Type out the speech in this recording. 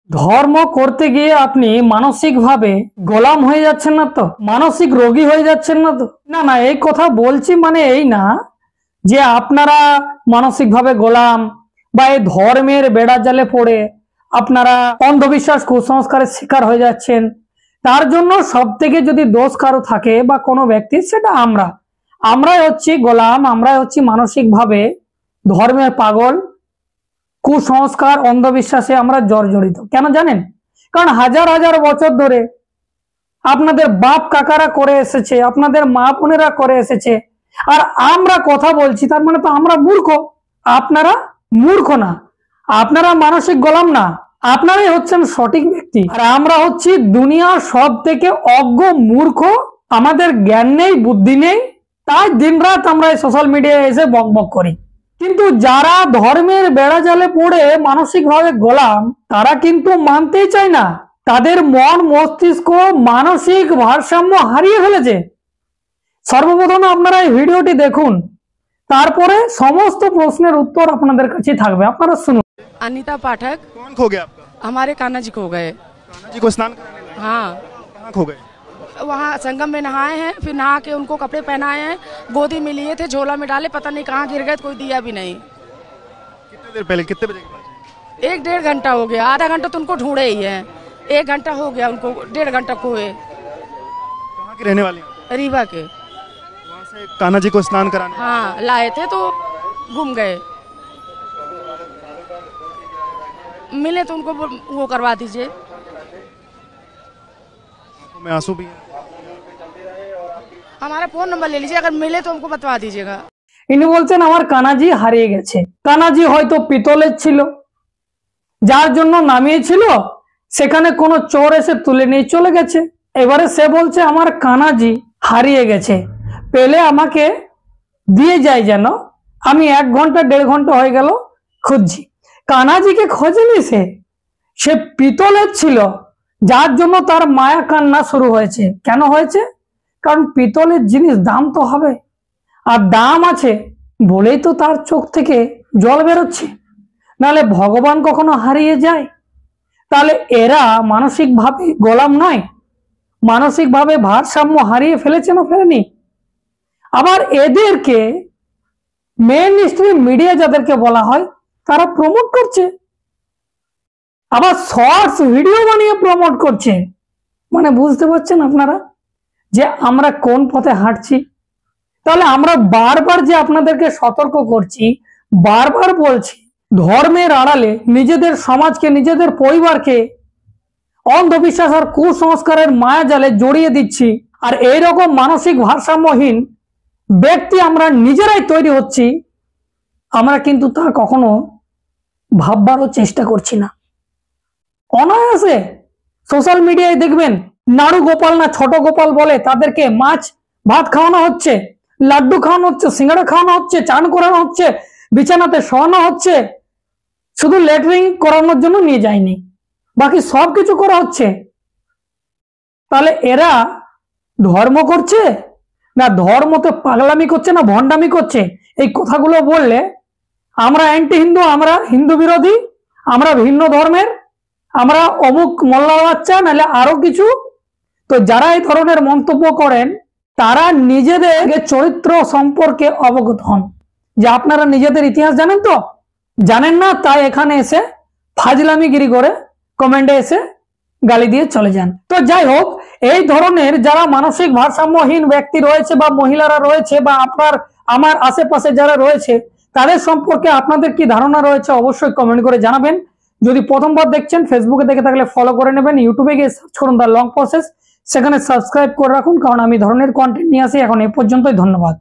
ধর্ম করতে গিয়ে আপনি মানসিক ভাবে গোলাম হয়ে যাচ্ছেন না তো, মানসিক রোগী হয়ে যাচ্ছেন না তো? না না, এই কথা বলছি মানে এই না যে আপনারা মানসিক ভাবে গোলাম বা এই ধর্মের বেড়া জালে পড়ে আপনারা অন্ধবিশ্বাস কুসংস্কারের শিকার হয়ে যাচ্ছেন। তার জন্য সব থেকে যদি দোষ কারো থাকে বা কোনো ব্যক্তির, সেটা আমরাই হচ্ছি গোলাম, আমরাই হচ্ছি মানসিক ভাবে ধর্মের পাগল, কুসংস্কার অন্ধবিশ্বাসে আমরা জর্জরিত। কেন জানেন? কারণ হাজার হাজার বছর ধরে আপনাদের বাপ কাকারা করে এসেছে, আপনাদের মা বোনেরা করে এসেছে, আর আমরা কথা বলছি, তার মানে তো আমরা মূর্খ। আপনারা মূর্খ না, আপনারা মানসিক গোলাম না, আপনারাই হচ্ছেন সঠিক ব্যক্তি। আর আমরা হচ্ছি দুনিয়ার সব থেকে অজ্ঞ মূর্খ, আমাদের জ্ঞান নেই, বুদ্ধি নেই, তাই দিনরাত আমরা এই সোশ্যাল মিডিয়ায় এসে বকবক করি। কিন্তু যারা ধর্মের বেড়া জালে পড়ে মানসিক ভাবে গোলাম, তারা কিন্তু মানতেই চায় না, তাদের মন মস্তিষ্ক মানসিক ভারসাম্য হারিয়ে ফেলেছে। সর্বপ্রথমে আপনারা এই ভিডিওটি দেখুন, তারপরে সমস্ত প্রশ্নের উত্তর আপনাদের কাছে থাকবে, আপনারা শুনুন। अनीता पाठक। कौन खो गया आपका? हमारे कान्हा जी खो गए। कान्हा जी को स्नान कराने लाए? हाँ, कहाँ खो गए? वहाँ संगम में नहाए हैं, फिर नहा के उनको कपड़े पहनाए हैं, गोदी में लिए थे, झोला में डाले, पता नहीं कहाँ गिर गए, कोई दिया भी नहीं। कितने देर पहले, कितने बजे के बाद? 1-1.5 घंटा हो गया, आधा घंटा तो उनको ढूंढे ही है, 1 घंटा हो गया उनको, 1.5 घंटा खोए। कहाँ की रहने वाली हैं? रीवा के। वहाँ से कान्हा जी को स्नान कराने? हाँ, लाए थे तो गुम गए। मिले तो उनको वो करवा दीजिए। आंखों में आंसू भी हैं। हमारा फोन नंबर ले लीजिए, अगर मिले तो हमको बतवा दीजिएगा। ইনি বলছেন আমার কানাজি হারিয়ে গেছে। কানাজি হয়তো পিতলের ছিল, যার জন্য নামিয়েছিল, সেখানে কোনো চোর এসে তুলে নিয়ে চলে গেছে। এবারে সে বলছে আমার কানাজি হারিয়ে গেছে, পেলে আমাকে দিয়ে যায়, যেন আমি 1 ঘন্টা 1.5 ঘন্টা হয়ে গেল খুঁজছি। কানাজিকে খোঁজেনি, সে পিতলের ছিল, যার জন্য তার মায়া কান্না শুরু হয়েছে। কেন হয়েছে? কারণ পিতলের জিনিস দাম তো হবে, আর দাম আছে বলেই তো তার চোখ থেকে জল বেরোচ্ছে, নাহলে ভগবান কখনো হারিয়ে যায়? তাহলে এরা মানসিক ভাবে গোলাম নয়, মানসিক ভাবে ভারসাম্য হারিয়ে ফেলেছে না ফেলেনি? আবার এদেরকে মেইন স্ট্রিম মিডিয়া যাদেরকে বলা হয়, তারা প্রমোট করছে, আবার শর্টস ভিডিও বানিয়ে প্রমোট করছে। মানে বুঝতে পারছেন আপনারা যে আমরা কোন পথে হাঁটছি? তাহলে আমরা বারবার যে আপনাদেরকে সতর্ক করছি, বারবার বলছি, ধর্মের আড়ালে নিজেদের সমাজকে, নিজেদের পরিবারকে অন্ধবিশ্বাস আর কুসংস্কারের মায়া জালে জড়িয়ে দিচ্ছি, আর এইরকম মানসিক ভারসাম্যহীন ব্যক্তি আমরা নিজেরাই তৈরি হচ্ছি। আমরা কিন্তু তা কখনো ভাববারও চেষ্টা করছি না। অনায়াসে সোশ্যাল মিডিয়ায় দেখবেন নাড়ু গোপাল না ছোট গোপাল বলে, তাদেরকে মাছ ভাত খাওয়ানো হচ্ছে, লাড্ডু খাওয়ানো হচ্ছে, সিঙ্গাড়া খাওয়ানো হচ্ছে, চান করানো হচ্ছে, বিছানাতে শোয়ানো হচ্ছে, শুধু লেটরিন করানোর জন্য নিয়ে যায়নি, বাকি সব কিছু করা হচ্ছে। তাহলে এরা ধর্ম করছে না ধর্মতে পাগলামি করছে না ভণ্ডামি করছে? এই কথাগুলো বললে আমরা অ্যান্টি হিন্দু, আমরা হিন্দু বিরোধী, আমরা ভিন্ন ধর্মের, আমরা অমুক মোল্লার বাচ্চা, নাহলে আরো কিছু। তো যারা এই ধরনের মন্তব্য করেন, তারা নিজেদের চরিত্র সম্পর্কে অবগত হন, যে আপনারা নিজেদের ইতিহাস জানেন তো? জানেন না, তাই এখানে এসে ফাজলামিগিরি করে কমেন্টে এসে গালি দিয়ে চলে যান। তো যাই হোক, এই ধরনের যারা মানসিক ভারসাম্যহীন ব্যক্তি রয়েছে বা মহিলারা রয়েছে বা আপনার আমার আশেপাশে যারা রয়েছে, তাদের সম্পর্কে আপনাদের কি ধারণা রয়েছে অবশ্যই কমেন্ট করে জানাবেন। যদি প্রথমবার দেখছেন, ফেসবুকে দেখে থাকলে ফলো করে নেবেন, ইউটিউবে গিয়ে সার্চ করুন দ্য লং প্রসেস, সেখানে সাবস্ক্রাইব করে রাখুন, কারণ আমি ধরনের কন্টেন্ট নিয়ে আসি। এখন এ পর্যন্তই, ধন্যবাদ।